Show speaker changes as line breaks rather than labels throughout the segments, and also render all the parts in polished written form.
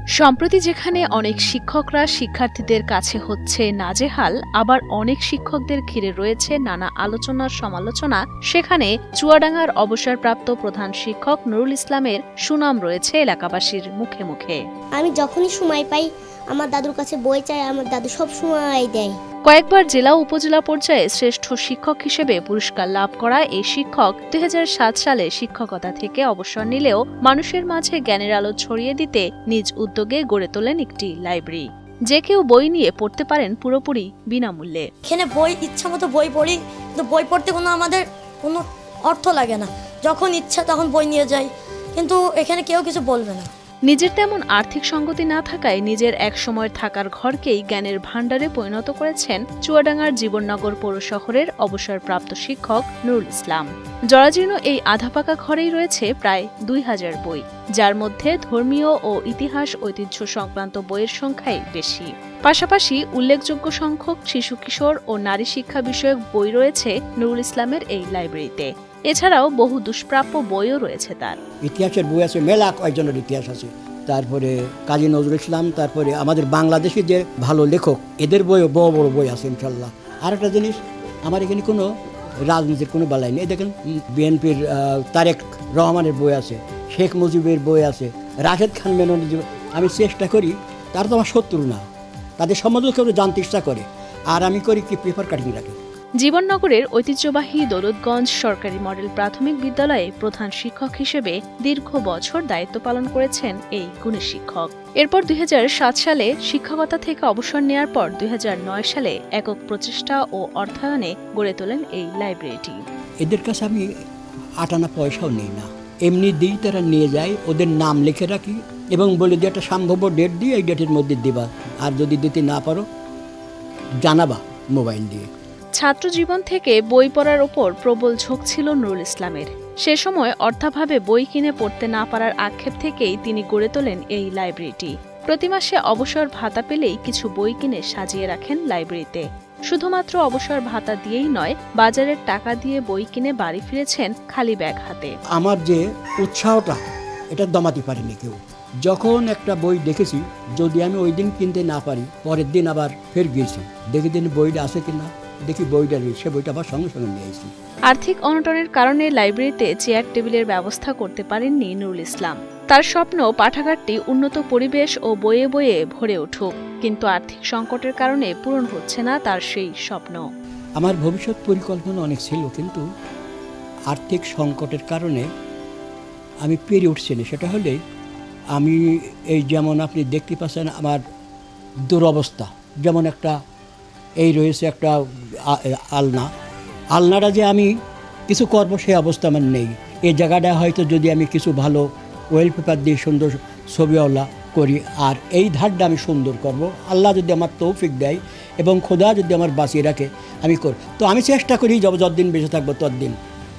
সম্প্রতি যেখানে অনেক শিক্ষকরা শিক্ষার্থীদের কাছে হচ্ছে নাজেহাল, আবার অনেক শিক্ষকদের ঘিরে রয়েছে নানা আলোচনা সমালোচনা, সেখানে চুয়াডাঙ্গার অবসরপ্রাপ্ত প্রধান শিক্ষক নুরুল ইসলামের সুনাম রয়েছে এলাকাবাসীর মুখে মুখে।
আমি যখনই সময় পাই আমার দাদুর কাছে বই চাই, আমার দাদু সব সময় দেয়।
কয়েকবার জেলা উপজেলা পর্যায়ে শ্রেষ্ঠ শিক্ষক হিসেবে পুরস্কার লাভ করা এই শিক্ষক ২০০৭ সালে শিক্ষকতা থেকে অবসর নিলেও মানুষের মাঝে জ্ঞানের আলো ছড়িয়ে দিতে নিজ উদ্যোগে গড়ে তোলেন একটি লাইব্রেরি। যে কেউ বই নিয়ে পড়তে পারেন পুরোপুরি বিনামূল্যে।
এখানে বই ইচ্ছা মতো বই পড়ি, কিন্তু বই পড়তে আমাদের কোনো অর্থ লাগে না। যখন ইচ্ছা তখন বই নিয়ে যাই, কিন্তু এখানে কেউ কিছু বলবে না।
নিজের তেমন আর্থিক সঙ্গতি না থাকায় নিজের এক সময়ের থাকার ঘরকেই জ্ঞানের ভাণ্ডারে পরিণত করেছেন চুয়াডাঙ্গার জীবননগর পৌর শহরের অবসরপ্রাপ্ত শিক্ষক নুরুল ইসলাম। জরাজীর্ণ এই আধাপাকা ঘরেই রয়েছে প্রায় ২০০০ বই, যার মধ্যে ধর্মীয় ও ইতিহাস ঐতিহ্য সংক্রান্ত বইয়ের সংখ্যাই বেশি। পাশাপাশি উল্লেখযোগ্য সংখ্যক শিশু কিশোর ও নারী শিক্ষা বিষয়ক বই রয়েছে নুরুল ইসলামের এই লাইব্রেরিতে। এছাড়াও বহু দুষ্প্রাপ্য বইও রয়েছে তার।
ইতিহাসের বই আছে, মেলা কয়েকজনের ইতিহাস আছে, তারপরে কাজী নজরুল ইসলাম, তারপরে আমাদের বাংলাদেশি যে ভালো লেখক এদের বইও বড় বড় বই আছে ইনশাল্লাহ। আর একটা জিনিস, আমার এখানে কোনো রাজনীতির কোনো বালাই নেই। দেখেন বিএনপির তারেক রহমানের বই আছে, শেখ মুজিবের বই আছে, রাশেদ খান মেননের। আমি চেষ্টা করি, তারা তো আমার শত্রু না, তাদের সম্বন্ধে কেউ জানতে ইচ্ছা করে, আর আমি করি কি পেপার কাটিং রাখি।
জীবননগরের ঐতিহ্যবাহী দৌলতগঞ্জ সরকারি মডেল প্রাথমিক বিদ্যালয়ে প্রধান শিক্ষক হিসেবে দীর্ঘ বছর দায়িত্ব পালন করেছেন এই গুণী শিক্ষক। এরপর ২০০৭ সালে শিক্ষকতা থেকে অবসর নেয়ার পর ২০০৯ সালে একক প্রচেষ্টা ও অর্থায়নে গড়ে তোলেন এই লাইব্রেরিটি।
এদের কাছে আমি আটানা পয়সাও নেই না, এমনি দিই, তারা নিয়ে যায়, ওদের নাম লিখে রাখি এবং বলে দিয়ে একটা সম্ভাব্য ডেট দিয়ে এই ডেটের মধ্যে দিবা, আর যদি দিতে না পারো জানাবা মোবাইল দিয়ে।
ছাত্র জীবন থেকে বই পড়ার ওপর প্রবল ঝোঁক ছিল নুরুল ইসলামের। সে সময় অর্থাভাবে বই কিনে পড়তে না পারার আক্ষেপ থেকেই তিনি গড়ে তোলেন এই লাইব্রেরিটি। প্রতি মাসে অবসর ভাতা পেলেই কিছু বই কিনে সাজিয়ে রাখেন লাইব্রেরিতে। শুধুমাত্র অবসর ভাতা দিয়েই নয়, বাজারের টাকা দিয়ে বই কিনে বাড়ি ফিরেছেন খালি ব্যাগ হাতে।
আমার যে উৎসাহটা, এটা দমাতে পারেনি কেউ। যখন একটা বই দেখেছি, যদি আমি ওই দিন কিনতে না পারি, পরের দিন আবার ফের গিয়েছি, দেখে দিন বইটা আছে কিনা, দেখি বইটা নেই, সে বইটা আবার সঙ্গে সঙ্গে নিয়ে এসেছি।
আর্থিক অনটনের কারণে লাইব্রেরিতে চেয়ার টেবিলের ব্যবস্থা করতে পারেননি নুরুল ইসলাম। তার স্বপ্ন পাঠাগারটি উন্নত পরিবেশ ও বইয়ে বইয়ে ভরে উঠুক, কিন্তু আর্থিক সংকটের কারণে পূরণ হচ্ছে না তার সেই স্বপ্ন।
আমার ভবিষ্যৎ পরিকল্পনা অনেক ছিল, কিন্তু আর্থিক সংকটের কারণে আমি পেরে উঠছি না। সেটা হলে আমি এই যেমন আপনি দেখতে পাচ্ছেন আমার দুরবস্থা, যেমন একটা এই রয়েছে একটা আলনাটা যে আমি কিছু করবো সে অবস্থা আমার নেই। এই জায়গাটা হয়তো যদি আমি কিছু ভালো ওয়েল পেপার দিয়ে সুন্দর ছবিওয়ালা করি, আর এই ধারটা আমি সুন্দর করব, আল্লাহ যদি আমার তৌফিক দেয় এবং খোদা যদি আমার বাঁচিয়ে রাখে, আমি করব। তো আমি চেষ্টা করি যতদিন বেঁচে থাকবো ততদিন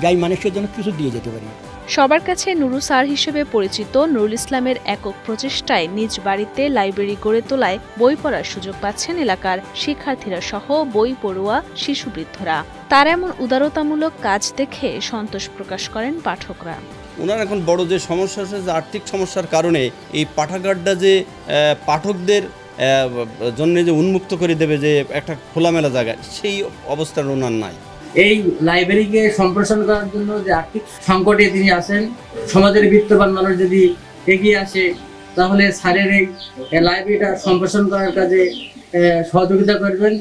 গাই মানুষের জন্য কিছু দিয়ে যেতে পারি।
সবার কাছে নুরু স্যার হিসেবে পরিচিত নুরুল ইসলামের একক প্রচেষ্টায় নিজ বাড়িতে লাইব্রেরি গড়ে তোলায় বই পড়ার সুযোগ পাচ্ছেন এলাকার শিক্ষার্থীরা সহ বই পড়ুয়া শিশু বৃদ্ধরা। তার এমন উদারতামূলক কাজ দেখে সন্তোষ প্রকাশ করেন পাঠকরা।
ওনার এখন বড় যে সমস্যা আছে, যে আর্থিক সমস্যার কারণে এই পাঠাগারটা যে পাঠকদের জন্য যে উন্মুক্ত করে দেবে, যে একটা খোলামেলা জায়গা, সেই অবস্থার ওনার নাই।
এই লাইব্রেরিকে সম্প্রসারণ করার জন্য যে আর্থিক সংকটে তিনি আছেন, সমাজের বিত্তবান মানুষ যদি এগিয়ে আসে তাহলে স্যারের এই লাইব্রেরিটা সম্প্রসারণ করার কাজে সহযোগিতা করবেন।